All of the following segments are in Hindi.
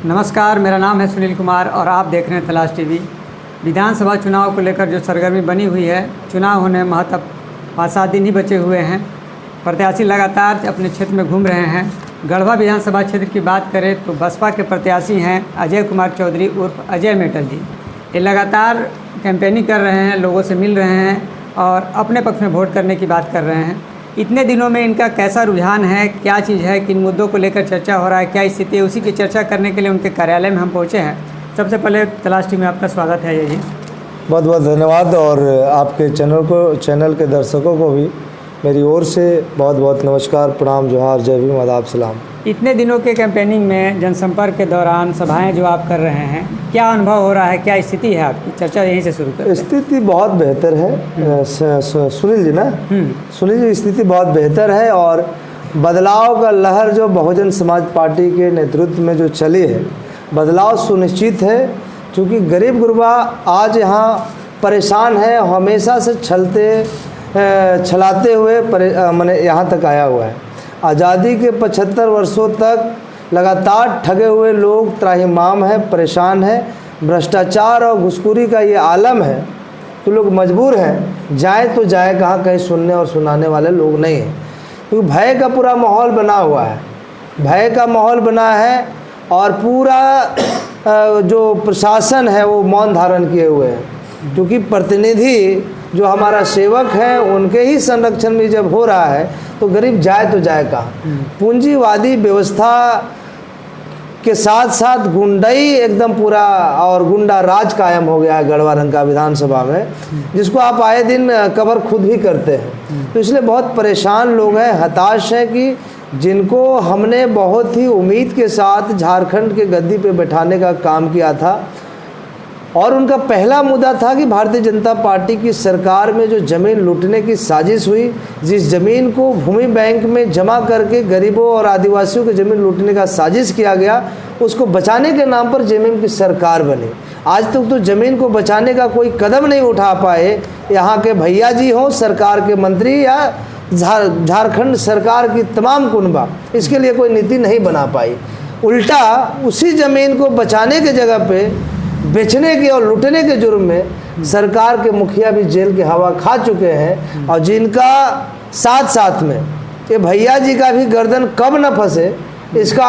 नमस्कार, मेरा नाम है सुनील कुमार और आप देख रहे हैं तलाश टीवी। विधानसभा चुनाव को लेकर जो सरगर्मी बनी हुई है, चुनाव होने महत्व 5-7 दिन ही बचे हुए हैं। प्रत्याशी लगातार अपने क्षेत्र में घूम रहे हैं। गढ़वा विधानसभा क्षेत्र की बात करें तो बसपा के प्रत्याशी हैं अजय कुमार चौधरी उर्फ अजय मेटल जी। ये लगातार कैंपेनिंग कर रहे हैं, लोगों से मिल रहे हैं और अपने पक्ष में वोट करने की बात कर रहे हैं। इतने दिनों में इनका कैसा रुझान है, क्या चीज़ है, किन मुद्दों को लेकर चर्चा हो रहा है, क्या स्थिति है, उसी की चर्चा करने के लिए उनके कार्यालय में हम पहुंचे हैं। सबसे पहले तलाश टीवी में आपका स्वागत है जी। बहुत बहुत धन्यवाद और आपके चैनल के दर्शकों को भी मेरी ओर से बहुत बहुत नमस्कार, प्रणाम, जोहार, जय भीम, आदाब, सलाम। इतने दिनों के कैंपेनिंग में, जनसंपर्क के दौरान सभाएं जो आप कर रहे हैं, क्या अनुभव हो रहा है, क्या स्थिति है आपकी? चर्चा यहीं से शुरू करें। स्थिति बहुत बेहतर है सुनील जी ना। सुनील जी, स्थिति बहुत बेहतर है और बदलाव का लहर जो बहुजन समाज पार्टी के नेतृत्व में जो चली है, बदलाव सुनिश्चित है। क्योंकि गरीब गुरबा आज यहाँ परेशान है, हमेशा से छलाते हुए मैंने यहाँ तक आया हुआ है। आज़ादी के 75 वर्षों तक लगातार ठगे हुए लोग त्राहिमाम है, परेशान है। भ्रष्टाचार और घुसखोरी का ये आलम है तो लोग मजबूर हैं, जाए तो जाए कहाँ, कहीं सुनने और सुनाने वाले लोग नहीं हैं। क्योंकि भय का पूरा माहौल बना हुआ है, भय का माहौल बना है और पूरा जो प्रशासन है वो मौन धारण किए हुए हैं। क्योंकि प्रतिनिधि जो हमारा सेवक है उनके ही संरक्षण में जब हो रहा है तो गरीब जाए तो जाए कहाँ। पूंजीवादी व्यवस्था के साथ साथ गुंडाई एकदम पूरा और गुंडा राज कायम हो गया है गढ़वा रंका विधानसभा में, जिसको आप आए दिन कवर खुद भी करते हैं। तो इसलिए बहुत परेशान लोग हैं, हताश हैं कि जिनको हमने बहुत ही उम्मीद के साथ झारखंड के गद्दी पे बैठाने का काम किया था और उनका पहला मुद्दा था कि भारतीय जनता पार्टी की सरकार में जो ज़मीन लूटने की साजिश हुई, जिस ज़मीन को भूमि बैंक में जमा करके गरीबों और आदिवासियों की ज़मीन लूटने का साजिश किया गया, उसको बचाने के नाम पर जेएमएम की सरकार बनी। आज तक तो ज़मीन को बचाने का कोई कदम नहीं उठा पाए यहाँ के भैया जी हों, सरकार के मंत्री या झारखंड सरकार की तमाम कुनबा, इसके लिए कोई नीति नहीं बना पाई। उल्टा उसी ज़मीन को बचाने के जगह पे बेचने के और लूटने के जुर्म में सरकार के मुखिया भी जेल की हवा खा चुके हैं। और जिनका साथ साथ में ये भैया जी का भी गर्दन कब न फंसे इसका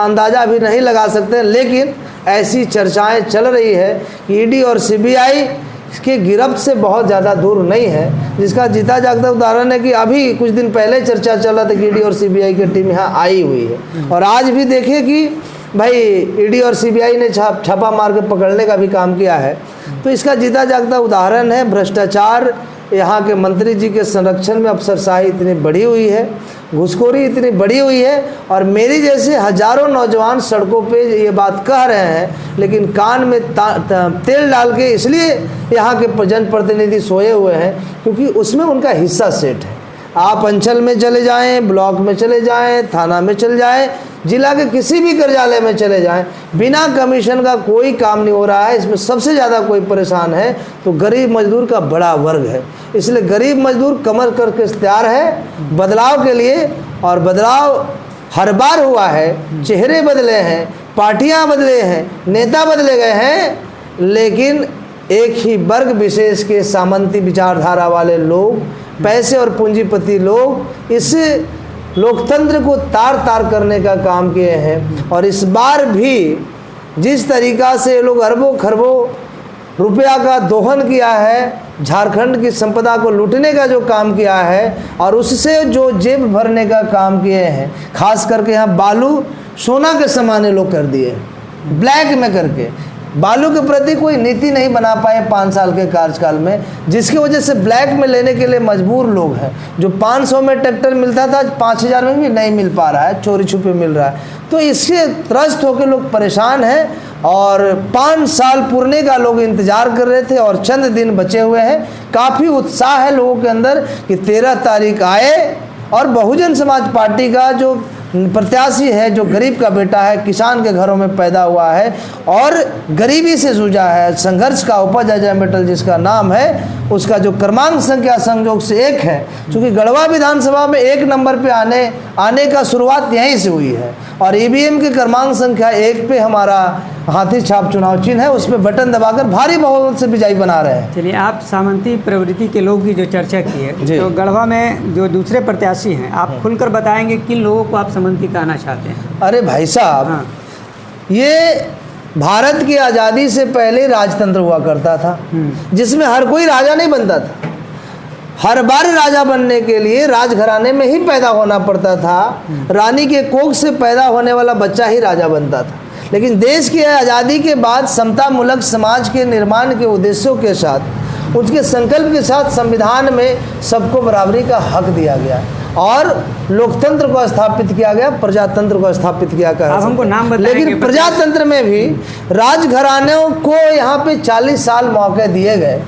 अंदाज़ा भी नहीं लगा सकते। लेकिन ऐसी चर्चाएं चल रही है कि ईडी और सीबीआई के गिरफ्त से बहुत ज़्यादा दूर नहीं है, जिसका जीता जागता उदाहरण है कि अभी कुछ दिन पहले चर्चा चल रहा था कि ईडी और सीबीआई की टीम यहाँ आई हुई है। और आज भी देखिए कि भाई ईडी और सीबीआई ने छापा मार के पकड़ने का भी काम किया है। तो इसका जीता जागता उदाहरण है भ्रष्टाचार। यहाँ के मंत्री जी के संरक्षण में अफसरशाही इतनी बढ़ी हुई है, घुसखोरी इतनी बढ़ी हुई है और मेरी जैसे हजारों नौजवान सड़कों पे ये बात कह रहे हैं, लेकिन कान में तेल डाल के इसलिए यहाँ के जनप्रतिनिधि सोए हुए हैं क्योंकि उसमें उनका हिस्सा सेट है। आप अंचल में चले जाएं, ब्लॉक में चले जाएं, थाना में चले जाएं, जिला के किसी भी कार्यालय में चले जाएं, बिना कमीशन का कोई काम नहीं हो रहा है। इसमें सबसे ज़्यादा कोई परेशान है तो गरीब मजदूर का बड़ा वर्ग है। इसलिए गरीब मजदूर कमर करके तैयार है बदलाव के लिए। और बदलाव हर बार हुआ है, चेहरे बदले हैं, पार्टियां बदले हैं, नेता बदले गए हैं, लेकिन एक ही वर्ग विशेष के सामंती विचारधारा वाले लोग, पैसे और पूंजीपति लोग इस लोकतंत्र को तार तार करने का काम किए हैं। और इस बार भी जिस तरीक़ा से ये लोग अरबों खरबों रुपया का दोहन किया है, झारखंड की संपदा को लूटने का जो काम किया है और उससे जो जेब भरने का काम किए हैं, खास करके यहाँ बालू सोना के समाने लोग कर दिए, ब्लैक में करके। बालू के प्रति कोई नीति नहीं बना पाए 5 साल के कार्यकाल में, जिसकी वजह से ब्लैक में लेने के लिए मजबूर लोग हैं। जो 500 में ट्रैक्टर मिलता था 5000 में भी नहीं मिल पा रहा है, चोरी छुपे मिल रहा है। तो इससे त्रस्त होकर लोग परेशान हैं और 5 साल पुरने का लोग इंतज़ार कर रहे थे और चंद दिन बचे हुए हैं। काफ़ी उत्साह है लोगों के अंदर कि 13 तारीख आए और बहुजन समाज पार्टी का जो प्रत्याशी है, जो गरीब का बेटा है, किसान के घरों में पैदा हुआ है और गरीबी से जूझा है, संघर्ष का उपज अजय मेटल जिसका नाम है, उसका जो क्रमांक संख्या संयोग से 1 है। चूँकि गढ़वा विधानसभा में 1 नंबर पे आने का शुरुआत यहीं से हुई है और ईवीएम के क्रमांक संख्या 1 पे हमारा हाथी छाप चुनाव चिन्ह है, उस पर बटन दबाकर भारी बहुमत से विजयी बना रहे हैं। चलिए, आप सामंती प्रवृत्ति के लोग की जो चर्चा की है, तो गढ़वा में जो दूसरे प्रत्याशी हैं, आप खुलकर बताएंगे किन लोगों को आप सामंती कहना चाहते हैं? अरे भाई साहब, हाँ। ये भारत की आज़ादी से पहले राजतंत्र हुआ करता था, जिसमें हर कोई राजा नहीं बनता था। हर बार राजा बनने के लिए राजघराने में ही पैदा होना पड़ता था। रानी के कोख से पैदा होने वाला बच्चा ही राजा बनता था। लेकिन देश की आज़ादी के बाद समतामूलक समाज के निर्माण के उद्देश्यों के साथ, उसके संकल्प के साथ संविधान में सबको बराबरी का हक दिया गया और लोकतंत्र को स्थापित किया गया, प्रजातंत्र को स्थापित किया गया। आप हमको नाम बताएंगे? लेकिन प्रजातंत्र में भी राजघरानों को यहाँ पे 40 साल मौके दिए गए।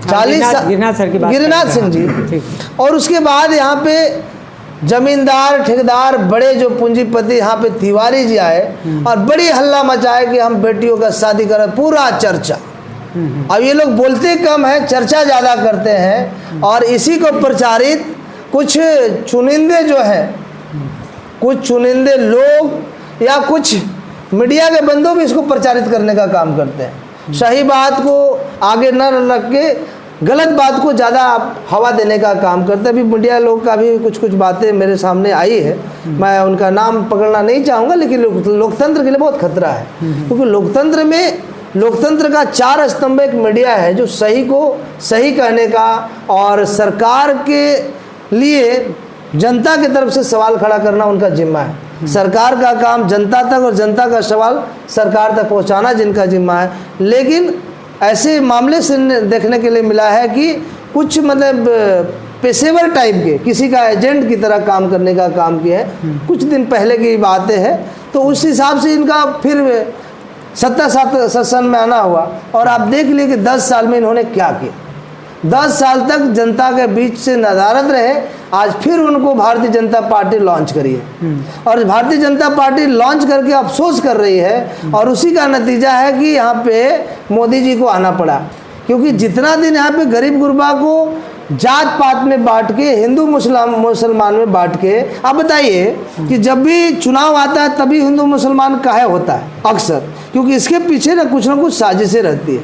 40 साल गिरिनाथ सिंह जी। और उसके बाद यहाँ पे जमींदार ठेकेदार बड़े जो पूंजीपति यहाँ पे तिवारी जी आए और बड़ी हल्ला मचाए कि हम बेटियों का शादी करें, पूरा चर्चा। अब ये लोग बोलते कम है, चर्चा ज़्यादा करते हैं और इसी को प्रचारित कुछ चुनिंदे जो हैं, कुछ चुनिंदे लोग या कुछ मीडिया के बंदों भी इसको प्रचारित करने का काम करते हैं। सही बात को आगे न रख के गलत बात को ज़्यादा हवा देने का काम करते हैं। अभी मीडिया लोग का भी कुछ कुछ बातें मेरे सामने आई है, मैं उनका नाम पकड़ना नहीं चाहूँगा, लेकिन लोकतंत्र के लिए बहुत खतरा है। क्योंकि लोकतंत्र में, लोकतंत्र का 4 स्तंभ एक मीडिया है जो सही को सही कहने का और सरकार के लिए जनता की तरफ से सवाल खड़ा करना उनका जिम्मा है। सरकार का काम जनता तक और जनता का सवाल सरकार तक पहुंचाना जिनका जिम्मा है। लेकिन ऐसे मामले से देखने के लिए मिला है कि कुछ मतलब पेशेवर टाइप के किसी का एजेंट की तरह काम करने का काम किया है। कुछ दिन पहले की बातें हैं, तो उस हिसाब से इनका फिर सत्ता शासन में आना हुआ और आप देख लिए कि 10 साल में इन्होंने क्या किया। 10 साल तक जनता के बीच से नदारद रहे, आज फिर उनको भारतीय जनता पार्टी लॉन्च करी है और भारतीय जनता पार्टी लॉन्च करके अफसोस कर रही है और उसी का नतीजा है कि यहाँ पे मोदी जी को आना पड़ा। क्योंकि जितना दिन यहाँ पे गरीब गुरबा को जात पात में बांट के, हिंदू मुसलमान में बांट के, आप बताइए कि जब भी चुनाव आता है तभी हिंदू मुसलमान काहे होता है अक्सर, क्योंकि इसके पीछे ना कुछ साजिशें रहती है।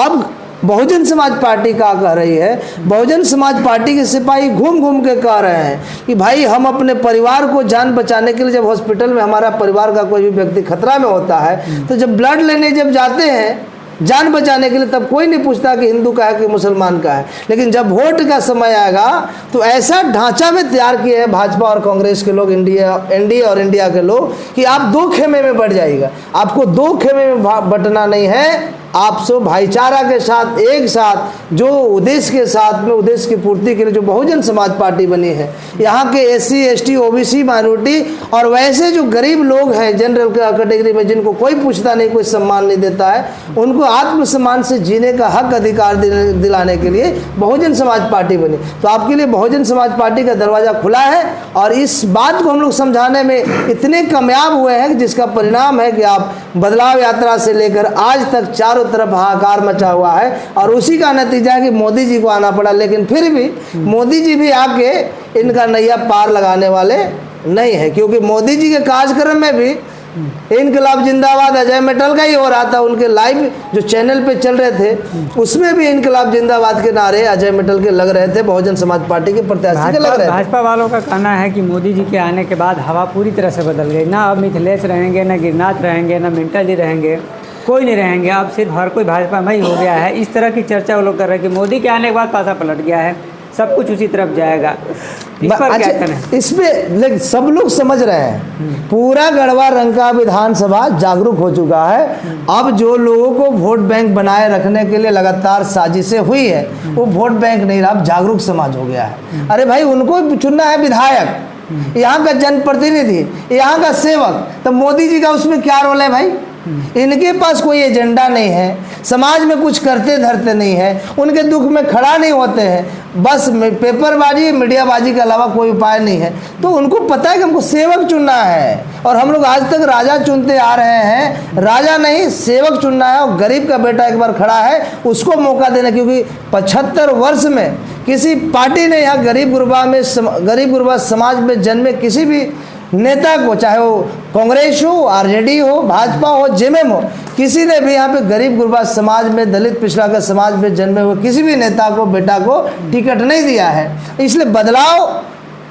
अब बहुजन समाज पार्टी क्या कह रही है, बहुजन समाज पार्टी के सिपाही घूम घूम के कह रहे हैं कि भाई हम अपने परिवार को जान बचाने के लिए, जब हॉस्पिटल में हमारा परिवार का कोई भी व्यक्ति खतरा में होता है, तो जब ब्लड लेने जब जाते हैं जान बचाने के लिए, तब कोई नहीं पूछता कि हिंदू का है कि मुसलमान का है। लेकिन जब वोट का समय आएगा तो ऐसा ढांचा में तैयार किए हैं भाजपा और कांग्रेस के लोग, एनडीए और इंडिया के लोग, कि आप 2 खेमे में बढ़ जाएगा। आपको 2 खेमे में बंटना नहीं है, आप सब भाईचारा के साथ, एक साथ, जो उद्देश्य के साथ में उद्देश्य की पूर्ति के लिए जो बहुजन समाज पार्टी बनी है, यहाँ के SC ST OBC माइनॉरिटी और वैसे जो गरीब लोग हैं जनरल कैटेगरी में, जिनको कोई पूछता नहीं, कोई सम्मान नहीं देता है, उनको आत्मसम्मान से जीने का हक अधिकार दिलाने के लिए बहुजन समाज पार्टी बनी। तो आपके लिए बहुजन समाज पार्टी का दरवाज़ा खुला है और इस बात को हम लोग समझाने में इतने कामयाब हुए हैं कि जिसका परिणाम है कि आप बदलाव यात्रा से लेकर आज तक चारों तरफ हाहाकार मचा हुआ है और उसी का नतीजा है कि मोदी जी को आना पड़ा। लेकिन फिर भी मोदी जी भी आके इनका नैया पार लगाने वाले नहीं है, क्योंकि मोदी जी के कार्यक्रम में भी इनकलाब जिंदाबाद अजय मेटल का ही हो रहा था। उनके लाइव जो चैनल पे चल रहे थे उसमें भी इनकलाब जिंदाबाद के नारे अजय मेटल के लग रहे थे, बहुजन समाज पार्टी के प्रत्याशी के लग रहे थे। भाजपा वालों का कहना है कि मोदी जी के आने के बाद हवा पूरी तरह से बदल गई। ना अब मिथिलेश रहेंगे, ना गिरिनाथ रहेंगे, ना मिंटल जी रहेंगे, कोई नहीं रहेंगे, अब सिर्फ हर कोई भाजपा में ही हो गया है। इस तरह की चर्चा वो लोग कर रहे हैं कि मोदी के आने के बाद पासा पलट गया है, सब कुछ उसी तरफ जाएगा। इस पर क्या कहना है? इसमें सब लोग समझ रहे हैं, पूरा गढ़वा रंका विधानसभा जागरूक हो चुका है। अब जो लोगों को वोट बैंक बनाए रखने के लिए लगातार साजिशें हुई है, वो वोट बैंक नहीं रहा, अब जागरूक समाज हो गया है। अरे भाई, उनको चुनना है विधायक, यहाँ का जनप्रतिनिधि, यहाँ का सेवक, तो मोदी जी का उसमें क्या रोल है भाई? इनके पास कोई एजेंडा नहीं है, समाज में कुछ करते धरते नहीं है, उनके दुख में खड़ा नहीं होते हैं, बस पेपरबाजी मीडियाबाजी के अलावा कोई उपाय नहीं है। तो उनको पता है कि हमको सेवक चुनना है और हम लोग आज तक राजा चुनते आ रहे हैं, राजा नहीं सेवक चुनना है। और गरीब का बेटा एक बार खड़ा है, उसको मौका देना, क्योंकि 75 वर्ष में किसी पार्टी ने यहाँ गरीब गुरबा समाज में जन्मे किसी भी नेता को, चाहे वो कांग्रेस हो, आरजेडी हो, भाजपा हो, जेएमएम हो, किसी ने भी यहाँ पे गरीब गुरबा समाज में, दलित पिछड़ा के समाज में जन्मे हुए किसी भी नेता को, बेटा को टिकट नहीं दिया है। इसलिए बदलाव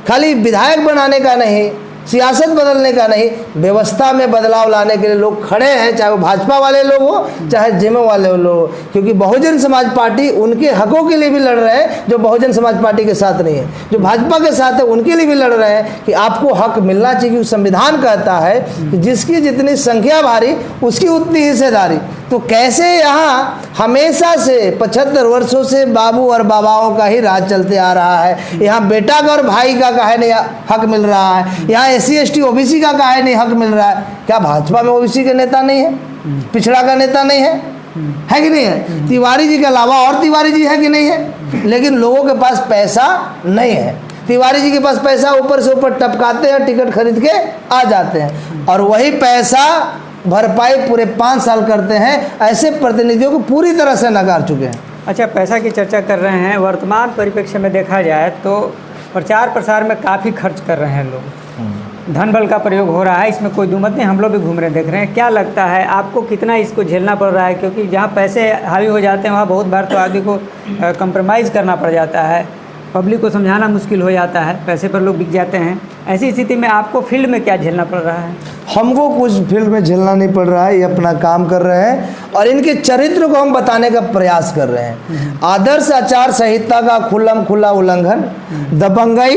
खाली विधायक बनाने का नहीं, सियासत बदलने का नहीं, व्यवस्था में बदलाव लाने के लिए लोग खड़े हैं, चाहे वो भाजपा वाले लोग हो, चाहे जेएमएम वाले लोग हो। क्योंकि बहुजन समाज पार्टी उनके हकों के लिए भी लड़ रहे हैं जो बहुजन समाज पार्टी के साथ नहीं है, जो भाजपा के साथ है उनके लिए भी लड़ रहे हैं कि आपको हक मिलना चाहिए। क्योंकि संविधान कहता है कि जिसकी जितनी संख्या भारी उसकी उतनी हिस्सेदारी। तो कैसे यहाँ हमेशा से 75 वर्षों से बाबू और बाबाओं का ही राज चलते आ रहा है, यहाँ बेटा का और भाई का काहे नहीं हक मिल रहा है, यहाँ SC ST OBC का काहे नहीं हक मिल रहा है? क्या भाजपा में OBC के नेता नहीं है, पिछड़ा का नेता नहीं है, है कि नहीं है? तिवारी जी के अलावा और तिवारी जी है कि नहीं है? लेकिन लोगों के पास पैसा नहीं है। तिवारी जी के पास पैसा ऊपर से ऊपर टपकाते हैं, टिकट खरीद के आ जाते हैं, और वही पैसा भरपाई पूरे 5 साल करते हैं। ऐसे प्रतिनिधियों को पूरी तरह से नकार चुके हैं। अच्छा, पैसा की चर्चा कर रहे हैं। वर्तमान परिप्रेक्ष्य में देखा जाए तो प्रचार प्रसार में काफ़ी खर्च कर रहे हैं लोग, धन बल का प्रयोग हो रहा है, इसमें कोई दुमत नहीं। हम लोग भी घूम रहे देख रहे हैं। क्या लगता है आपको कितना इसको झेलना पड़ रहा है? क्योंकि जहाँ पैसे हावी हो जाते हैं वहाँ बहुत बार तो आदमी को कंप्रोमाइज़ करना पड़ जाता है, पब्लिक को समझाना मुश्किल हो जाता है, पैसे पर लोग बिक जाते हैं। ऐसी स्थिति में आपको फील्ड में क्या झेलना पड़ रहा है? हमको कुछ फील्ड में झेलना नहीं पड़ रहा है, ये अपना काम कर रहे हैं और इनके चरित्र को हम बताने का प्रयास कर रहे हैं। आदर्श आचार संहिता का खुल्लम खुल्ला उल्लंघन, दबंगई,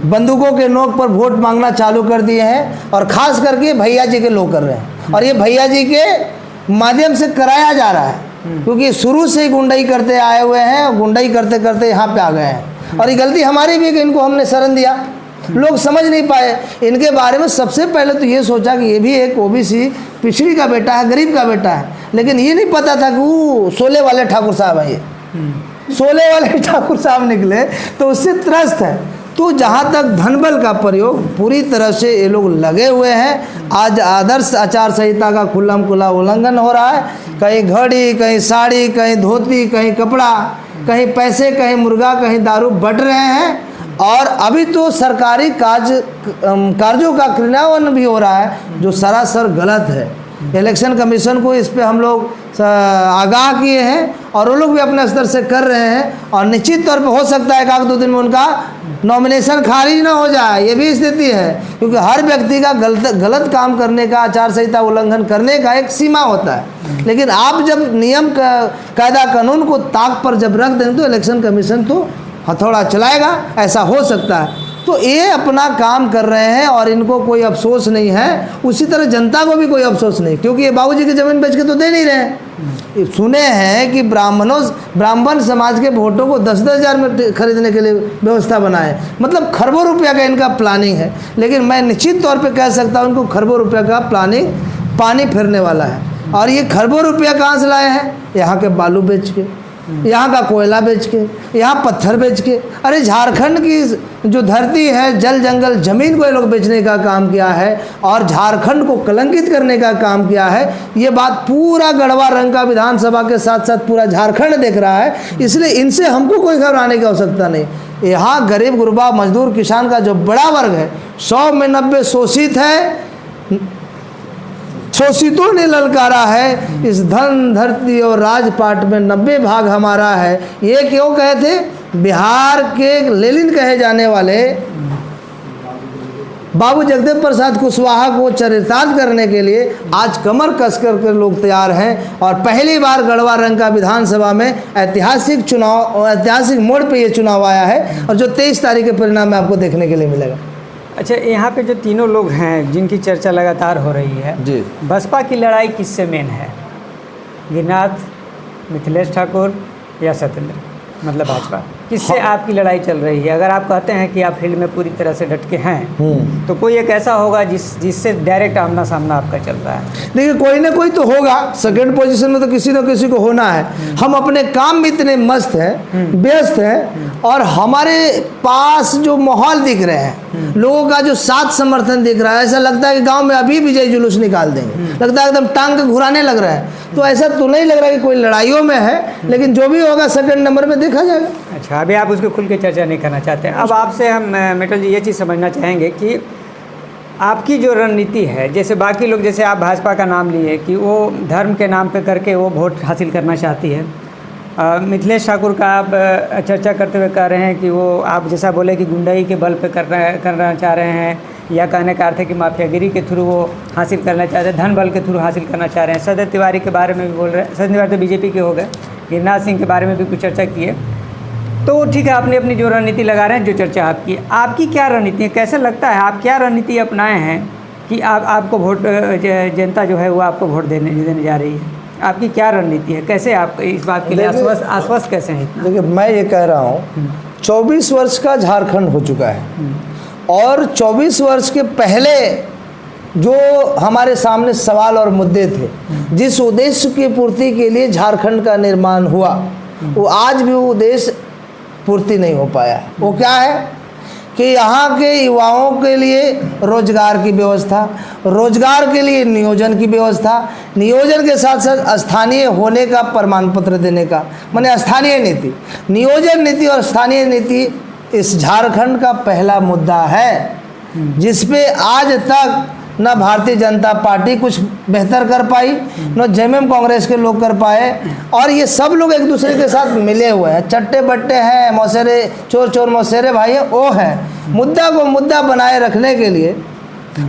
बंदूकों के नोक पर वोट मांगना चालू कर दिए हैं, और खास करके भैया जी के लोग कर रहे हैं, और ये भैया जी के माध्यम से कराया जा रहा है। क्योंकि शुरू से ही गुंडाई करते आए हुए हैं, और गुंडाई करते करते यहाँ पे आ गए हैं। और ये गलती हमारी भी है कि इनको हमने शरण दिया, लोग समझ नहीं पाए इनके बारे में। सबसे पहले तो ये सोचा कि ये भी एक OBC पिछड़ी का बेटा है, गरीब का बेटा है, लेकिन ये नहीं पता था कि वो सोले वाले ठाकुर साहब है। ये सोले वाले ठाकुर साहब निकले तो उससे त्रस्त है। तो जहाँ तक धन बल का प्रयोग पूरी तरह से ये लोग लगे हुए हैं। आज आदर्श आचार संहिता का खुल्लम खुल्ला उल्लंघन हो रहा है। कहीं घड़ी, कहीं साड़ी, कहीं धोती, कहीं कपड़ा, कहीं पैसे, कहीं मुर्गा, कहीं दारू बट रहे हैं। और अभी तो सरकारी कार्यों का क्रियान्वयन भी हो रहा है जो सरासर गलत है। इलेक्शन कमीशन को इस पे हम लोग आगाह किए हैं, और वो लोग भी अपने स्तर से कर रहे हैं। और निश्चित तौर पे हो सकता है 1-2 दिन में उनका नॉमिनेशन खारिज ना हो जाए, ये भी स्थिति है। क्योंकि हर व्यक्ति का गलत काम करने का, आचार संहिता उल्लंघन करने का एक सीमा होता है। लेकिन आप जब नियम कायदा कानून को ताक पर जब रख दें तो इलेक्शन कमीशन तो हथौड़ा चलाएगा, ऐसा हो सकता है। तो ये अपना काम कर रहे हैं और इनको कोई अफसोस नहीं है। उसी तरह जनता को भी कोई अफसोस नहीं, क्योंकि ये बाबूजी की ज़मीन बेच के तो दे नहीं रहे। सुने हैं कि ब्राह्मण समाज के वोटों को 10-10 हज़ार में खरीदने के लिए व्यवस्था बनाए, मतलब खरबों रुपया का इनका प्लानिंग है। लेकिन मैं निश्चित तौर पे कह सकता हूँ इनको खरबों रुपया का प्लानिंग पानी फिरने वाला है। और ये खरबों रुपया कहाँ से लाए हैं? यहाँ के बालू बेच के, यहाँ का कोयला बेच के, यहाँ पत्थर बेच के। अरे झारखंड की जो धरती है, जल जंगल ज़मीन को ये लोग बेचने का काम किया है और झारखंड को कलंकित करने का काम किया है। ये बात पूरा गढ़वा रंग का विधानसभा के साथ साथ पूरा झारखंड देख रहा है। इसलिए इनसे हमको कोई घबराने की आवश्यकता नहीं। यहाँ गरीब गुरबा मजदूर किसान का जो बड़ा वर्ग है, 100 में 90 शोषित है, शोषितों ने ललकारा है। इस धन धरती और राजपाट में 90 भाग हमारा है। ये क्यों कहे थे? बिहार के लेनिन कहे जाने वाले बाबू जगदेव प्रसाद कुशवाहा को चरितार्थ करने के लिए आज कमर कस कर लोग तैयार हैं। और पहली बार गढ़वा रंग का विधानसभा में ऐतिहासिक मोड़ पे ये चुनाव आया है, और जो 23 तारीख के परिणाम में आपको देखने के लिए मिलेगा। अच्छा, यहाँ पे जो तीनों लोग हैं जिनकी चर्चा लगातार हो रही है जी, बसपा की लड़ाई किससे मेन है? गिरिनाथ, मिथिलेश ठाकुर या सत्येंद्र, मतलब भाजपा? किससे आपकी लड़ाई चल रही है? अगर आप कहते हैं कि आप फील्ड में पूरी तरह से डट के हैं तो कोई एक ऐसा होगा जिससे डायरेक्ट आमना सामना आपका चल रहा है। देखिए, कोई ना कोई तो होगा। सेकंड पोजीशन में तो किसी न किसी को होना है। हम अपने काम में इतने मस्त हैं, व्यस्त हैं, और हमारे पास जो माहौल दिख रहे हैं, लोगों का जो साथ समर्थन दिख रहा है, ऐसा लगता है कि गांव में अभी विजय जुलूस निकाल देंगे। लगता है एकदम टांग घुराने लग रहा है। तो ऐसा तो नहीं लग रहा कि कोई लड़ाइयों में है, लेकिन जो भी होगा सेकंड नंबर में देखा जाएगा। अच्छा, अभी आप उसको खुल के चर्चा नहीं करना चाहते हैं। अब आपसे हम मेटल जी ये चीज़ समझना चाहेंगे कि आपकी जो रणनीति है, जैसे बाकी लोग, जैसे आप भाजपा का नाम लिए कि वो धर्म के नाम पे करके वो वोट हासिल करना चाहती है। मिथिलेश ठाकुर का आप चर्चा करते हुए कह रहे हैं कि वो आप जैसा बोले कि गुंडाई के बल पे करना चाह रहे हैं, या कहने का अर्थ है कि माफियागिरी के थ्रू वो हासिल करना चाहते हैं, धन बल के थ्रू हासिल करना चाह रहे हैं। सदर तिवारी के बारे में भी बोल रहे हैं। सदर तिवारी तो बीजेपी के हो गए, गिरिराज सिंह के बारे में भी कुछ चर्चा की है। तो ठीक है, आपने अपनी जो रणनीति लगा रहे हैं, जो चर्चा आपकी, आपकी क्या रणनीति है? कैसे लगता है आप क्या रणनीति अपनाए हैं कि आपको वोट जनता जो है वो आपको वोट देने जा रही है? आपकी क्या रणनीति है? कैसे आप इस बात के लिए आश्वस्त कैसे हैं इतना? देखिए, मैं ये कह रहा हूँ 24 वर्ष का झारखंड हो चुका है, और 24 वर्ष के पहले जो हमारे सामने सवाल और मुद्दे थे, जिस उद्देश्य की पूर्ति के लिए झारखंड का निर्माण हुआ, वो आज भी वो उद्देश्य पूर्ति नहीं हो पाया। वो क्या है कि यहाँ के युवाओं के लिए रोजगार की व्यवस्था, रोजगार के लिए नियोजन की व्यवस्था, नियोजन के साथ साथ स्थानीय होने का प्रमाण पत्र देने का, माने स्थानीय नीति, नियोजन नीति और स्थानीय नीति इस झारखंड का पहला मुद्दा है, जिसपे आज तक न भारतीय जनता पार्टी कुछ बेहतर कर पाई, न जेएमएम कांग्रेस के लोग कर पाए, और ये सब लोग एक दूसरे के साथ मिले हुए हैं, चट्टे बट्टे हैं, मौसेरे चोर चोर मौसेरे भाई है, वो है मुद्दा को मुद्दा बनाए रखने के लिए,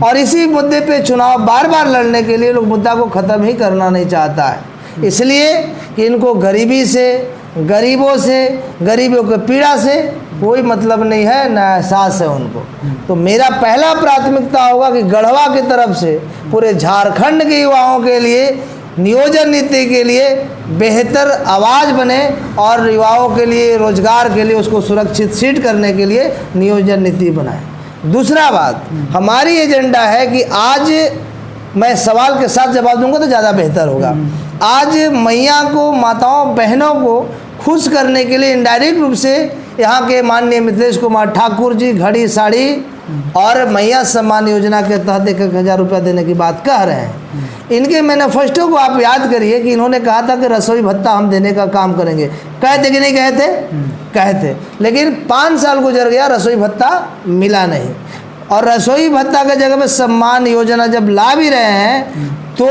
और इसी मुद्दे पे चुनाव बार बार लड़ने के लिए लोग मुद्दा को ख़त्म ही करना नहीं चाहता है। इसलिए कि इनको गरीबी से, गरीबों से, गरीबों के पीड़ा से कोई मतलब नहीं है, ना एहसास है उनको। तो मेरा पहला प्राथमिकता होगा कि गढ़वा की तरफ से पूरे झारखंड के युवाओं के लिए नियोजन नीति के लिए बेहतर आवाज़ बने, और युवाओं के लिए रोजगार के लिए उसको सुरक्षित सीट करने के लिए नियोजन नीति बनाए। दूसरा बात, हमारी एजेंडा है कि आज मैं सवाल के साथ जवाब दूंगा तो ज़्यादा बेहतर होगा। आज मैया को, माताओं बहनों को खुश करने के लिए इनडायरेक्ट रूप से यहाँ के माननीय मिथिलेश कुमार ठाकुर जी घड़ी साड़ी और मैया सम्मान योजना के तहत 1,000 रुपया देने की बात कह रहे हैं। इनके मैनिफेस्टो को आप याद करिए कि इन्होंने कहा था कि रसोई भत्ता हम देने का काम करेंगे। कहे थे कि नहीं कहे थे? कहे थे। लेकिन 5 साल गुजर गया, रसोई भत्ता मिला नहीं। और रसोई भत्ता के जगह पे सम्मान योजना जब ला भी रहे हैं तो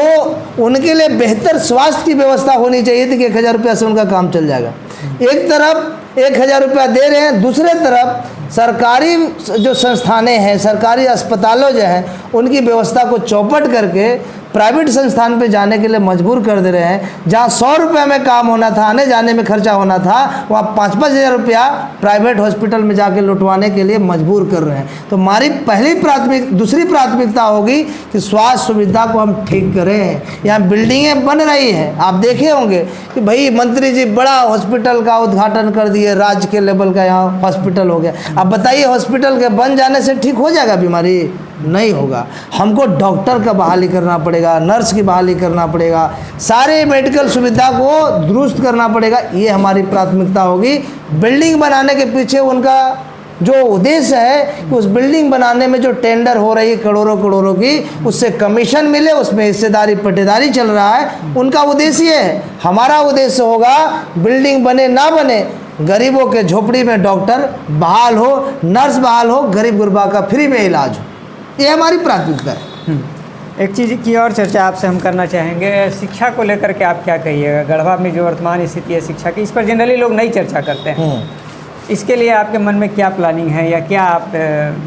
उनके लिए बेहतर स्वास्थ्य की व्यवस्था होनी चाहिए थी कि 1,000 रुपया से उनका काम चल जाएगा। एक तरफ 1,000 रुपया दे रहे हैं, दूसरे तरफ सरकारी जो संस्थानें हैं, सरकारी अस्पतालों जो हैं, उनकी व्यवस्था को चौपट करके प्राइवेट संस्थान पे जाने के लिए मजबूर कर दे रहे हैं। जहाँ 100 रुपये में काम होना था, आने जाने में खर्चा होना था, वहाँ 5-5 हज़ार रुपया प्राइवेट हॉस्पिटल में जाके लुटवाने के लिए मजबूर कर रहे हैं। तो हमारी दूसरी प्राथमिकता होगी कि स्वास्थ्य सुविधा को हम ठीक करें। यहाँ बिल्डिंगें बन रही हैं, आप देखे होंगे कि भाई मंत्री जी बड़ा हॉस्पिटल का उद्घाटन कर दिए, राज्य के लेवल का यहाँ हॉस्पिटल हो गया। अब बताइए, हॉस्पिटल के बन जाने से ठीक हो जाएगा बीमारी? नहीं होगा। हमको डॉक्टर का बहाली करना पड़ेगा, नर्स की बहाली करना पड़ेगा, सारे मेडिकल सुविधा को दुरुस्त करना पड़ेगा। ये हमारी प्राथमिकता होगी। बिल्डिंग बनाने के पीछे उनका जो उद्देश्य है कि उस बिल्डिंग बनाने में जो टेंडर हो रही है करोड़ों की, उससे कमीशन मिले, उसमें हिस्सेदारी पट्टेदारी चल रहा है, उनका उद्देश्य है। हमारा उद्देश्य होगा बिल्डिंग बने ना बने, गरीबों के झोपड़ी में डॉक्टर बहाल हो, नर्स बहाल हो, गरीब गुरबा का फ्री में इलाज हो। ये हमारी प्राथमिकता है। एक चीज़ की और चर्चा आपसे हम करना चाहेंगे, शिक्षा को लेकर के आप क्या कहिएगा? गढ़वा में जो वर्तमान स्थिति है शिक्षा की, इस पर जनरली लोग नहीं चर्चा करते हैं। इसके लिए आपके मन में क्या प्लानिंग है, या क्या आप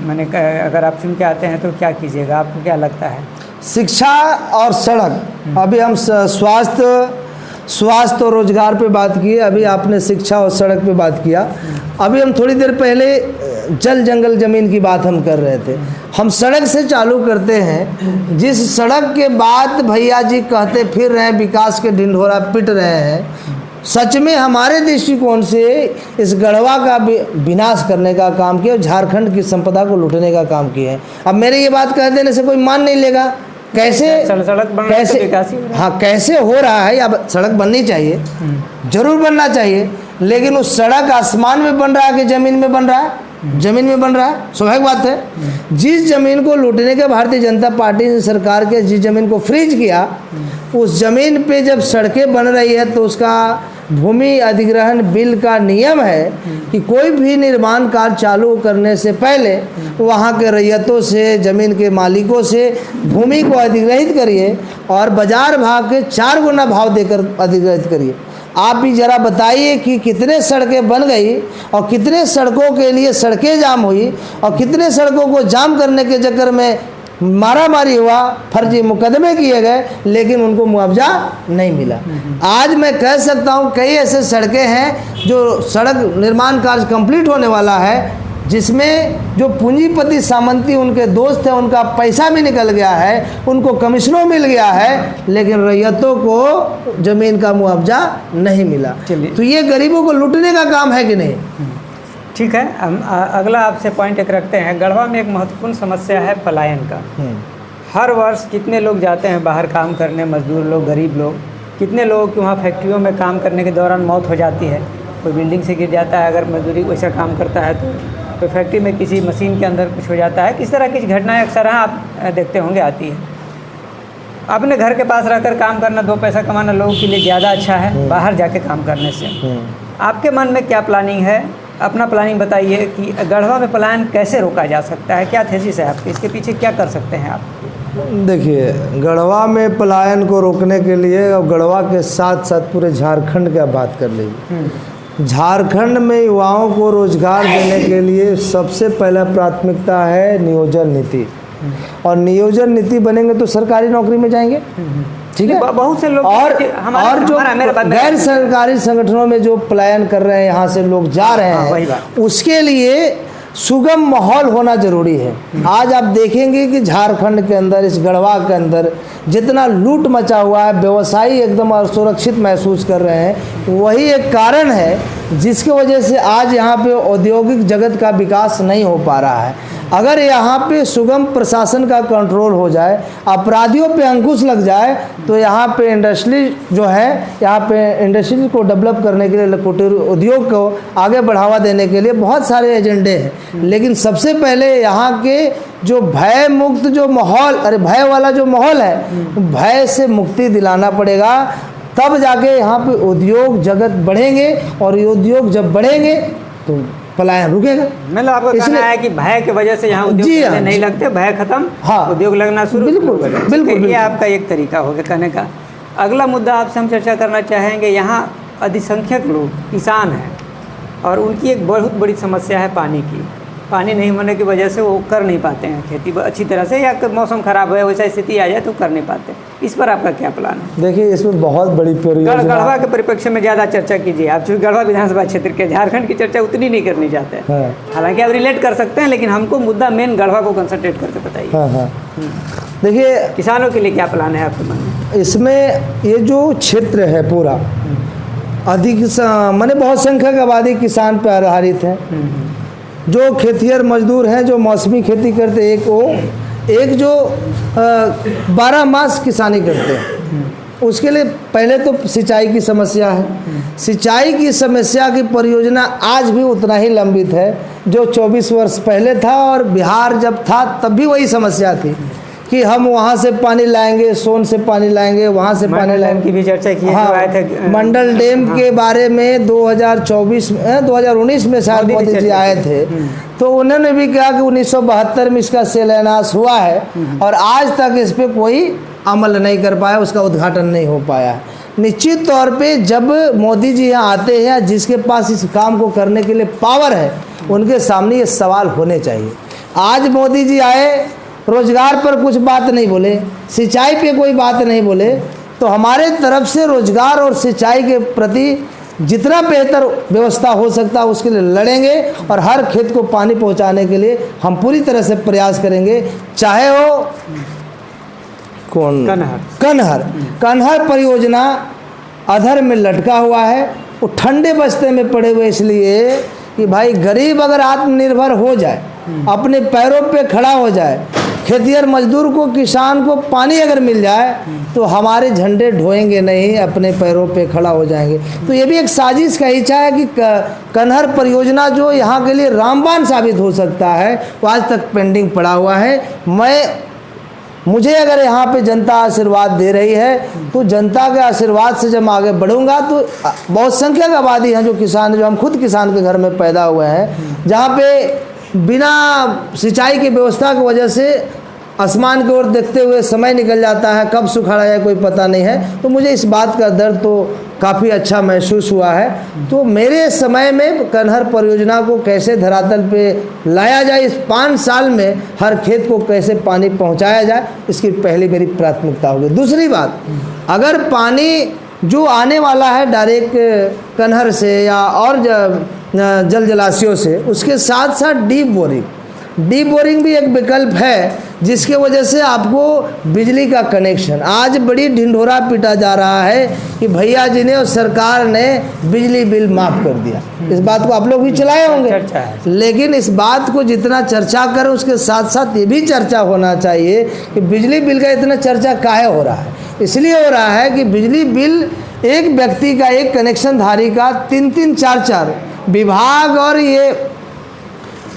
मैंने अगर आप चुन के आते हैं तो क्या कीजिएगा? आपको क्या लगता है? शिक्षा और सड़क, अभी हम स्वास्थ्य और रोजगार पे बात की, अभी आपने शिक्षा और सड़क पे बात किया। अभी हम थोड़ी देर पहले जल जंगल ज़मीन की बात हम कर रहे थे। हम सड़क से चालू करते हैं। जिस सड़क के बाद भैया जी कहते फिर रहे हैं, विकास के ढिंढोरा पिट रहे हैं, सच में हमारे दृष्टिकोण से इस गढ़वा का विनाश करने का काम किया, झारखंड की संपदा को लूटने का काम किया है। अब मेरे ये बात कह देने से कोई मान नहीं लेगा। कैसे सड़क बन कैसे हाँ कैसे हो रहा है? अब सड़क बननी चाहिए, जरूर बनना चाहिए, लेकिन उस सड़क आसमान में बन रहा है कि ज़मीन में बन रहा है? ज़मीन में बन रहा है। स्वाभाविक बात है। जिस ज़मीन को लूटने के भारतीय जनता पार्टी ने सरकार के जिस ज़मीन को फ्रीज किया, उस ज़मीन पे जब सड़कें बन रही है तो उसका भूमि अधिग्रहण बिल का नियम है कि कोई भी निर्माण कार्य चालू करने से पहले वहाँ के रैयतों से, ज़मीन के मालिकों से भूमि को अधिग्रहित करिए और बाजार भाव के 4 गुना भाव देकर अधिग्रहित करिए। आप भी ज़रा बताइए कि कितने सड़कें बन गई और कितने सड़कों के लिए सड़कें जाम हुई और कितने सड़कों को जाम करने के चक्कर में मारामारी हुआ, फर्जी मुकदमे किए गए, लेकिन उनको मुआवजा नहीं मिला। आज मैं कह सकता हूँ कई ऐसे सड़कें हैं जो सड़क निर्माण कार्य कंप्लीट होने वाला है, जिसमें जो पूंजीपति सामंती उनके दोस्त हैं उनका पैसा भी निकल गया है, उनको कमीशनों मिल गया है, लेकिन रैयतों को ज़मीन का मुआवजा नहीं मिला। तो ये गरीबों को लूटने का काम है कि नहीं? ठीक है, हम अगला आपसे पॉइंट एक रखते हैं। गढ़वा में एक महत्वपूर्ण समस्या है पलायन का। हर वर्ष कितने लोग जाते हैं बाहर काम करने, मजदूर लोग, गरीब लोग, कितने लोगों की वहाँ फैक्ट्रियों में काम करने के दौरान मौत हो जाती है। कोई बिल्डिंग से गिर जाता है, अगर मजदूरी वैसा काम करता है तो कोई फैक्ट्री में किसी मशीन के अंदर कुछ हो जाता है। किस तरह की घटनाएँ अक्सर आप देखते होंगे आती है। अपने घर के पास रहकर काम करना, 2 पैसा कमाना लोगों के लिए ज़्यादा अच्छा है बाहर जाके काम करने से। आपके मन में क्या प्लानिंग है? अपना प्लानिंग बताइए कि गढ़वा में पलायन कैसे रोका जा सकता है, क्या थीसिस है आपकी, इसके पीछे क्या कर सकते हैं आप? देखिए, गढ़वा में पलायन को रोकने के लिए और गढ़वा के साथ साथ पूरे झारखंड की बात कर लीजिए। झारखंड में युवाओं को रोजगार देने के लिए सबसे पहला प्राथमिकता है नियोजन नीति, और नियोजन नीति बनेंगे तो सरकारी नौकरी में जाएंगे। ठीक है, बहुत से लोग और जो गैर सरकारी संगठनों में जो पलायन कर रहे हैं, यहाँ से लोग जा रहे हैं, उसके लिए सुगम माहौल होना जरूरी है। आज आप देखेंगे कि झारखंड के अंदर, इस गढ़वा के अंदर जितना लूट मचा हुआ है, व्यवसायी एकदम असुरक्षित महसूस कर रहे हैं, वही एक कारण है जिसकी वजह से आज यहाँ पे औद्योगिक जगत का विकास नहीं हो पा रहा है। अगर यहाँ पे सुगम प्रशासन का कंट्रोल हो जाए, अपराधियों पे अंकुश लग जाए, तो यहाँ पे इंडस्ट्री जो है, यहाँ पे इंडस्ट्री को डेवलप करने के लिए, कुटीर उद्योग को आगे बढ़ावा देने के लिए बहुत सारे एजेंडे हैं। लेकिन सबसे पहले यहाँ के जो भय मुक्त जो माहौल, भय वाला जो माहौल है, भय से मुक्ति दिलाना पड़ेगा, तब जाके यहाँ पे उद्योग जगत बढ़ेंगे, और ये उद्योग जब बढ़ेंगे तो पलायन रुकेगा। मतलब आपको कहना है कि भय की वजह से यहाँ उद्योग नहीं लगते, भय खत्म, उद्योग लगना शुरू। बिल्कुल, ये आपका एक तरीका हो गया कहने का। अगला मुद्दा आपसे हम चर्चा करना चाहेंगे। यहाँ अधिसंख्यक लोग किसान हैं और उनकी एक बहुत बड़ी समस्या है पानी की। पानी नहीं होने की वजह से वो कर नहीं पाते हैं खेती अच्छी तरह से, या मौसम खराब है वैसा स्थिति आ जाए तो कर नहीं पाते। इस पर आपका क्या प्लान है? देखिए, इसमें बहुत बड़ी परियोजना, गढ़वा के परिप्रेक्ष्य में ज़्यादा चर्चा कीजिए आप, चूँकि गढ़वा विधानसभा क्षेत्र के, झारखंड की चर्चा उतनी नहीं करनी चाहते हैं। हालांकि आप रिलेट कर सकते हैं, लेकिन हमको मुद्दा मेन गढ़वा को कंसंट्रेट करके बताइए। देखिए, किसानों के लिए क्या प्लान है आपके मन में? इसमें ये जो क्षेत्र है पूरा अधिक माने बहुत संख्यक आबादी किसान पर आधारित है। जो खेतिहर मजदूर हैं जो मौसमी खेती करते, एक जो 12 मास किसानी करते हैं, उसके लिए पहले तो सिंचाई की समस्या है। सिंचाई की समस्या की परियोजना आज भी उतना ही लंबित है जो 24 वर्ष पहले था, और बिहार जब था तब भी वही समस्या थी कि हम वहाँ से पानी लाएंगे, सोन से पानी लाएंगे, वहाँ से पानी लाएंगे की भी चर्चा की। मंडल डैम के बारे में 2019 में शायद मोदी जी आए थे, तो उन्होंने भी कहा कि 1972 में इसका शिलान्यास हुआ है, और आज तक इस पर कोई अमल नहीं कर पाया, उसका उद्घाटन नहीं हो पाया। निश्चित तौर पे जब मोदी जी यहाँ आते हैं, जिसके पास इस काम को करने के लिए पावर है, उनके सामने ये सवाल होने चाहिए। आज मोदी जी आए, रोजगार पर कुछ बात नहीं बोले, सिंचाई पे कोई बात नहीं बोले, तो हमारे तरफ से रोजगार और सिंचाई के प्रति जितना बेहतर व्यवस्था हो सकता है उसके लिए लड़ेंगे, और हर खेत को पानी पहुंचाने के लिए हम पूरी तरह से प्रयास करेंगे। चाहे वो कन्हर परियोजना अधर में लटका हुआ है, वो ठंडे बस्ते में पड़े हुए, इसलिए कि भाई गरीब अगर आत्मनिर्भर हो जाए, अपने पैरों पे खड़ा हो जाए, खेतिहर मजदूर को, किसान को पानी अगर मिल जाए, तो हमारे झंडे ढोएंगे नहीं, अपने पैरों पे खड़ा हो जाएंगे। तो ये भी एक साजिश का हिस्सा है कि कन्हर परियोजना जो यहाँ के लिए रामबाण साबित हो सकता है, वो आज तक पेंडिंग पड़ा हुआ है। मैं मुझे अगर यहाँ पे जनता आशीर्वाद दे रही है तो जनता के आशीर्वाद से जब मैं आगे बढ़ूंगा तो बहुत संख्यक आबादी है जो किसान, जो हम खुद किसान के घर में पैदा हुए हैं, जहाँ पे बिना सिंचाई की व्यवस्था की वजह से आसमान की ओर देखते हुए समय निकल जाता है, कब सुखाड़ा जाए कोई पता नहीं है। तो मुझे इस बात का दर्द तो काफ़ी अच्छा महसूस हुआ है। तो मेरे समय में कनहर परियोजना को कैसे धरातल पे लाया जाए, इस 5 साल में हर खेत को कैसे पानी पहुंचाया जाए, इसकी पहली मेरी प्राथमिकता होगी। दूसरी बात, अगर पानी जो आने वाला है डायरेक्ट कनहर से या और जल जलाशयों से, उसके साथ साथ डीप बोरिंग भी एक विकल्प है, जिसके वजह से आपको बिजली का कनेक्शन, आज बड़ी ढिंढोरा पीटा जा रहा है कि भैया जी ने और सरकार ने बिजली बिल माफ़ कर दिया। इस बात को आप लोग भी चलाए होंगे, लेकिन इस बात को जितना चर्चा करें उसके साथ साथ ये भी चर्चा होना चाहिए कि बिजली बिल का इतना चर्चा काहे हो रहा है। इसलिए हो रहा है कि बिजली बिल एक व्यक्ति का, एक कनेक्शन धारी का 3-3, 4-4 विभाग और ये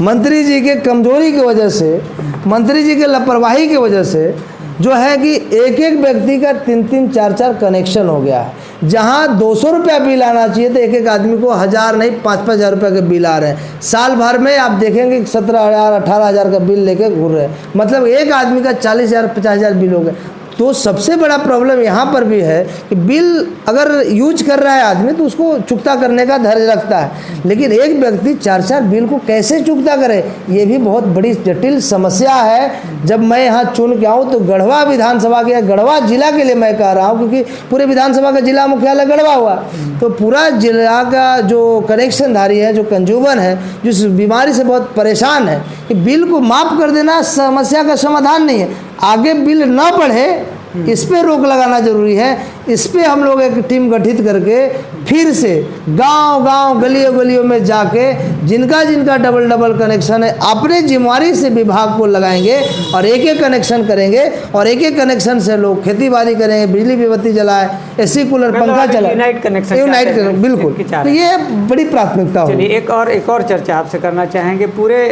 मंत्री जी के कमजोरी की वजह से, मंत्री जी के लापरवाही की वजह से जो है कि एक एक व्यक्ति का 3-3, 4-4 कनेक्शन हो गया है। जहां 200 रुपया बिल आना चाहिए तो एक एक आदमी को 1000 नहीं 5-5 हज़ार रुपये के बिल आ रहे हैं। साल भर में आप देखेंगे 17,000, 18,000 का बिल लेके घूर रहे हैं, मतलब एक आदमी का 40,000, 50,000 बिल हो गए। तो सबसे बड़ा प्रॉब्लम यहाँ पर भी है कि बिल अगर यूज कर रहा है आदमी तो उसको चुकता करने का धैर्य रखता है, लेकिन एक व्यक्ति 4-4 बिल को कैसे चुकता करे, ये भी बहुत बड़ी जटिल समस्या है। जब मैं यहाँ चुन के आऊँ तो गढ़वा विधानसभा के, गढ़वा जिला के लिए मैं कह रहा हूँ, क्योंकि पूरे विधानसभा का जिला मुख्यालय गढ़वा हुआ, तो पूरा जिला का जो कनेक्शनधारी है, जो कंज्यूमर है, जिस बीमारी से बहुत परेशान है, कि बिल को माफ़ कर देना समस्या का समाधान नहीं है। आगे बिल ना बढ़े, इस पे रोक लगाना जरूरी है। इस पे हम लोग एक टीम गठित करके फिर से गांव-गांव, गलियों में जाके जिनका डबल कनेक्शन है अपने जिम्मेवारी से विभाग को लगाएंगे और एक एक कनेक्शन करेंगे, और एक एक कनेक्शन से लोग खेती बाड़ी करेंगे, बिजली की बत्ती जलाए, एसी कूलर पंखा चलाए, यूनाइट कनेक्शन, बिल्कुल। तो ये बड़ी प्राथमिकता होगी। एक और चर्चा आपसे करना चाहेंगे। पूरे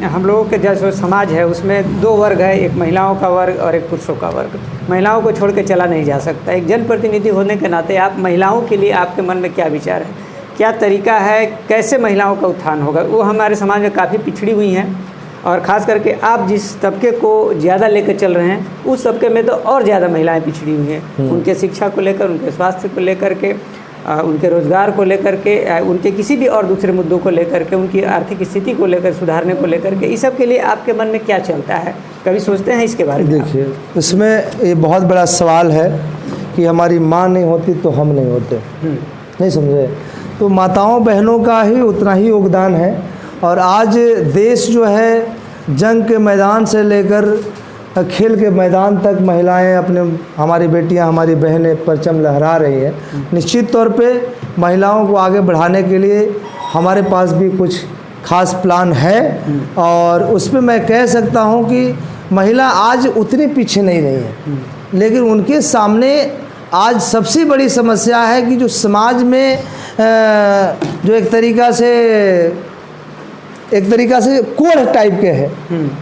हम लोगों के जो समाज है उसमें 2 वर्ग है, एक महिलाओं का वर्ग और एक पुरुषों का वर्ग। महिलाओं को छोड़ के चला नहीं जा सकता। एक जनप्रतिनिधि होने के नाते आप महिलाओं के लिए आपके मन में क्या विचार है, क्या तरीका है, कैसे महिलाओं का उत्थान होगा? वो हमारे समाज में काफ़ी पिछड़ी हुई हैं, और ख़ास करके आप जिस तबके को ज़्यादा लेकर चल रहे हैं उस तबके में तो और ज़्यादा महिलाएं पिछड़ी हुई हैं। उनके शिक्षा को लेकर, उनके स्वास्थ्य को लेकर के, उनके रोज़गार को लेकर के, उनके किसी भी और दूसरे मुद्दों को लेकर के, उनकी आर्थिक स्थिति को लेकर, सुधारने को लेकर के, इस सब के लिए आपके मन में क्या चलता है? कभी सोचते हैं इसके बारे में? देखिए, इसमें ये बहुत बड़ा सवाल है कि हमारी माँ नहीं होती तो हम नहीं होते, नहीं समझे? तो माताओं बहनों का ही उतना ही योगदान है। और आज देश जो है जंग के मैदान से लेकर खेल के मैदान तक महिलाएं अपने, हमारी बेटियां, हमारी बहनें परचम लहरा रही है। निश्चित तौर पे महिलाओं को आगे बढ़ाने के लिए हमारे पास भी कुछ खास प्लान है, और उस पर मैं कह सकता हूं कि महिला आज उतनी पीछे नहीं रही है, लेकिन उनके सामने आज सबसे बड़ी समस्या है कि जो समाज में जो एक तरीका से कोढ़ टाइप के है,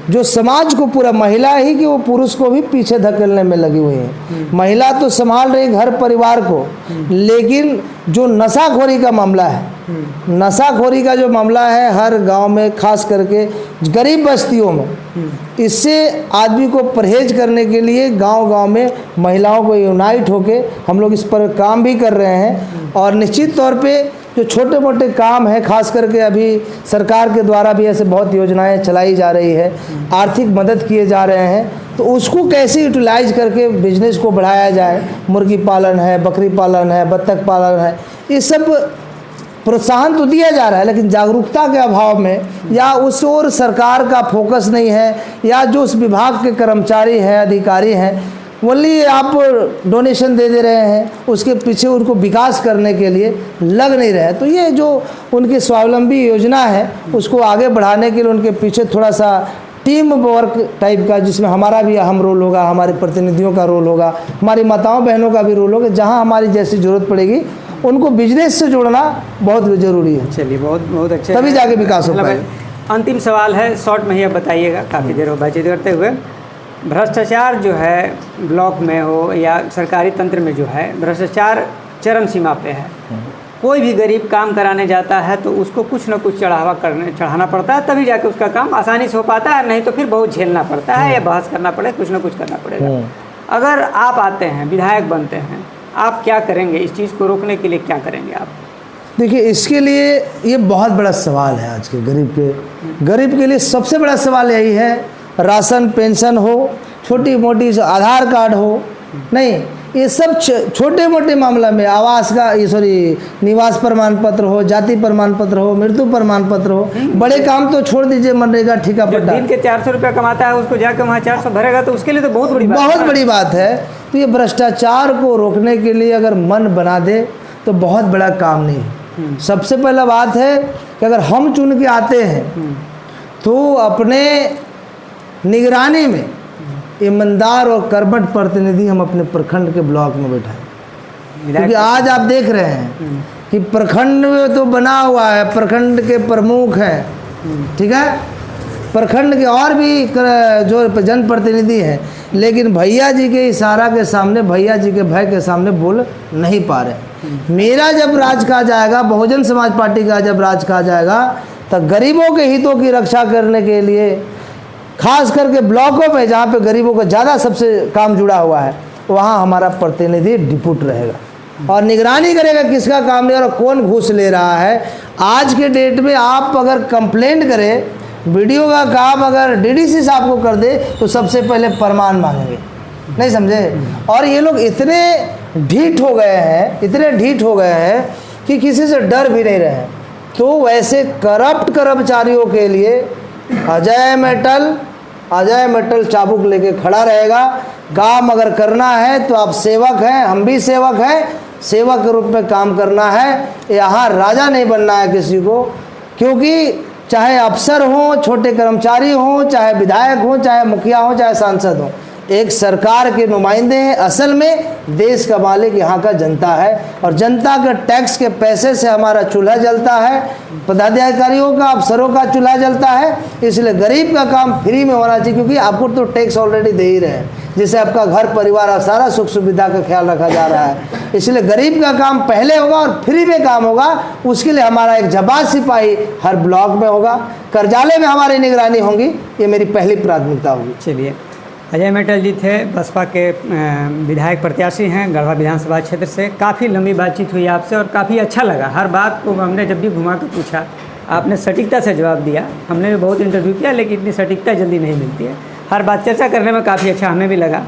जो समाज को पूरा, महिला ही कि वो पुरुष को भी पीछे धकेलने में लगी हुई है। महिला तो संभाल रही घर परिवार को, लेकिन जो नशाखोरी का मामला है, नशाखोरी का जो मामला है हर गांव में, खास करके गरीब बस्तियों में, इससे आदमी को परहेज करने के लिए गांव-गांव में महिलाओं को यूनाइट होके हम लोग इस पर काम भी कर रहे हैं। और निश्चित तौर पे जो छोटे मोटे काम हैं, खास करके अभी सरकार के द्वारा भी ऐसे बहुत योजनाएं चलाई जा रही है, आर्थिक मदद किए जा रहे हैं, तो उसको कैसे यूटिलाइज करके बिजनेस को बढ़ाया जाए। मुर्गी पालन है, बकरी पालन है, बत्तख पालन है, ये सब प्रोत्साहन तो दिया जा रहा है, लेकिन जागरूकता के अभाव में, या उस ओर सरकार का फोकस नहीं है, या जो उस विभाग के कर्मचारी हैं, अधिकारी हैं, ओनली आप डोनेशन दे रहे हैं, उसके पीछे उनको विकास करने के लिए लग नहीं रहे। तो ये जो उनकी स्वावलंबी योजना है उसको आगे बढ़ाने के लिए उनके पीछे थोड़ा सा टीम वर्क टाइप का, जिसमें हमारा भी अहम रोल होगा, हमारे प्रतिनिधियों का रोल होगा, हमारी माताओं बहनों का भी रोल होगा। जहाँ हमारी जैसी ज़रूरत पड़ेगी उनको बिजनेस से जोड़ना बहुत ज़रूरी है। चलिए, बहुत अच्छे, तभी जाके विकास हो पाएगा। अंतिम सवाल है, शॉर्ट में ही आप बताइएगा, काफ़ी देर हो बातचीत करते हुए। भ्रष्टाचार जो है ब्लॉक में हो या सरकारी तंत्र में जो है, भ्रष्टाचार चरम सीमा पे है। कोई भी गरीब काम कराने जाता है तो उसको कुछ न कुछ चढ़ाना पड़ता है, तभी जाके उसका काम आसानी से हो पाता है, नहीं तो फिर बहुत झेलना पड़ता है या बहस करना पड़े, कुछ न कुछ करना पड़ेगा। अगर आप आते हैं, विधायक बनते हैं, आप क्या करेंगे इस चीज़ को रोकने के लिए, क्या करेंगे आप? देखिए, इसके लिए ये बहुत बड़ा सवाल है आज के गरीब के लिए सबसे बड़ा सवाल यही है, राशन पेंशन हो, छोटी मोटी आधार कार्ड हो, नहीं ये सब छोटे मोटे मामला में आवास का निवास प्रमाण पत्र हो, जाति प्रमाण पत्र हो, मृत्यु प्रमाण पत्र हो, बड़े काम तो छोड़ दीजिए, मनरेगा ठेका पट्टा। दिन के 400 रुपया कमाता है, उसको जाकर वहाँ 400 भरेगा तो उसके लिए तो बहुत बड़ी बात है। तो ये भ्रष्टाचार को रोकने के लिए अगर मन बना दे तो बहुत बड़ा काम नहीं है। सबसे पहला बात है कि अगर हम चुन के आते हैं तो अपने निगरानी में ईमानदार और कर्मठ प्रतिनिधि हम अपने प्रखंड के ब्लॉक में बैठाएं। क्योंकि आज आप देख रहे हैं कि प्रखंड में तो बना हुआ है, प्रखंड के प्रमुख हैं, ठीक है, प्रखंड के और भी जो जनप्रतिनिधि हैं, लेकिन भैया जी के इशारा के सामने, भैया जी के भय के सामने बोल नहीं पा रहे। मेरा जब राज कहा जाएगा, बहुजन समाज पार्टी का जब राज कहा जाएगा, तो गरीबों के हितों की रक्षा करने के लिए खास करके ब्लॉकों पे जहाँ पे गरीबों का ज़्यादा सबसे काम जुड़ा हुआ है, वहाँ हमारा प्रतिनिधि डिप्यूट रहेगा और निगरानी करेगा किसका काम नहीं और कौन घूस ले रहा है। आज के डेट में आप अगर कंप्लेंट करें, वीडियो का काम अगर डीडीसी साहब को कर दे तो सबसे पहले प्रमाण मांगेंगे, नहीं समझे। और ये लोग इतने ढीठ हो गए हैं कि किसी से डर भी नहीं रहे। तो वैसे करप्ट कर्मचारियों के लिए अजय मेटल चाबुक लेके खड़ा रहेगा। काम अगर करना है तो आप सेवक हैं, हम भी सेवक हैं, सेवक के रूप में काम करना है। यहाँ राजा नहीं बनना है किसी को, क्योंकि चाहे अफसर हो, छोटे कर्मचारी हो, चाहे विधायक हो, चाहे मुखिया हो, चाहे सांसद हो, एक सरकार के नुमाइंदे हैं। असल में देश का मालिक यहाँ का जनता है और जनता के टैक्स के पैसे से हमारा चूल्हा जलता है, पदाधिकारियों का, अफसरों का चूल्हा जलता है। इसलिए गरीब का काम फ्री में होना चाहिए, क्योंकि आपको तो टैक्स ऑलरेडी दे ही रहे हैं, जिससे आपका घर परिवार और सारा सुख सुविधा का ख्याल रखा जा रहा है। इसलिए गरीब का काम पहले होगा और फ्री में काम होगा। उसके लिए हमारा एक जाबाज सिपाही हर ब्लॉक में होगा, कार्यालय में हमारी निगरानी होगी, ये मेरी पहली प्राथमिकता होगी। चलिए, अजय मेटल जी थे, बसपा के विधायक प्रत्याशी हैं गढ़वा विधानसभा क्षेत्र से। काफ़ी लंबी बातचीत हुई आपसे और काफ़ी अच्छा लगा। हर बात को हमने जब भी घुमा कर पूछा, आपने सटीकता से जवाब दिया। हमने भी बहुत इंटरव्यू किया, लेकिन इतनी सटीकता जल्दी नहीं मिलती है। हर बात चर्चा करने में काफ़ी अच्छा हमें भी लगा।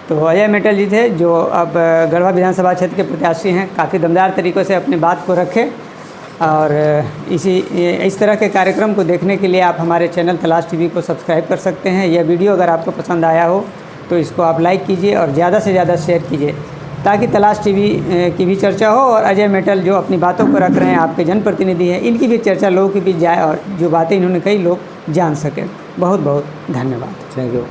तो अजय मेटल जी थे, जो अब गढ़वा विधानसभा क्षेत्र के प्रत्याशी हैं। काफ़ी दमदार तरीक़ों से अपनी बात को रखे और इस तरह के कार्यक्रम को देखने के लिए आप हमारे चैनल तलाश टीवी को सब्सक्राइब कर सकते हैं। यह वीडियो अगर आपको पसंद आया हो तो इसको आप लाइक कीजिए और ज़्यादा से ज़्यादा शेयर कीजिए, ताकि तलाश टीवी की भी चर्चा हो और अजय मेटल जो अपनी बातों को रख रहे हैं, आपके जनप्रतिनिधि हैं, इनकी भी चर्चा लोगों के बीच जाए और जो बातें इन्होंने कही लोग जान सकें। बहुत बहुत धन्यवाद। Thank you.